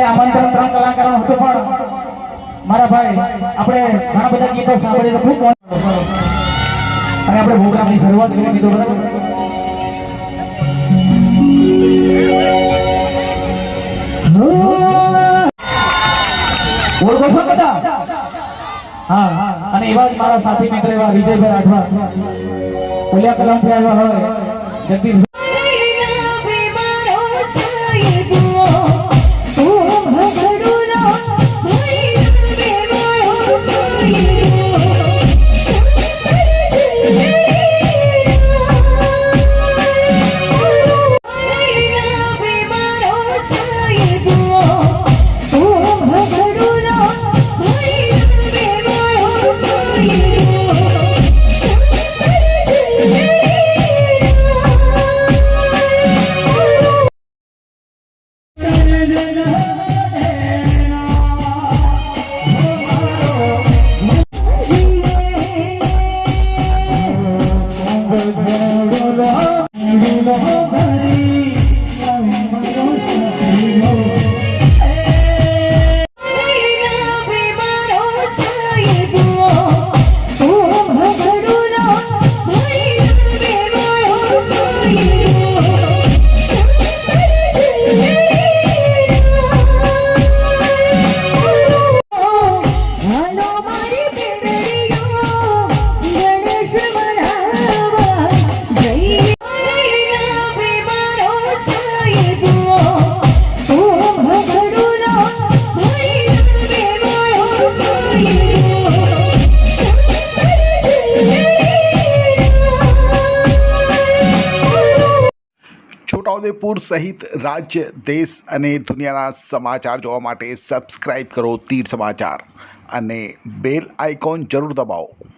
આપણે આમંત્રણ 3 કલાકારોનું હતું પણ મારા ભાઈ આપણે ઘણા બધા ગીતો સાંભળીએ તો ખૂબ અને આપણે પ્રોગ્રામની શરૂઆત કરી દીધો બરાબર ઓળખો છો બધા હા અને એવા જ મારા સાથી મિત્ર એવા વિજયભાઈ રાઠવા ઓલિયા કલમથી આવ્યા હોય જગદીશ છોટાઉદેપુર સહિત રાજ્ય દેશ અને દુનિયાના સમાચાર જોવા માટે સબસ્ક્રાઈબ કરો તીર સમાચાર અને બેલ આઇકોન જરૂર દબાવો।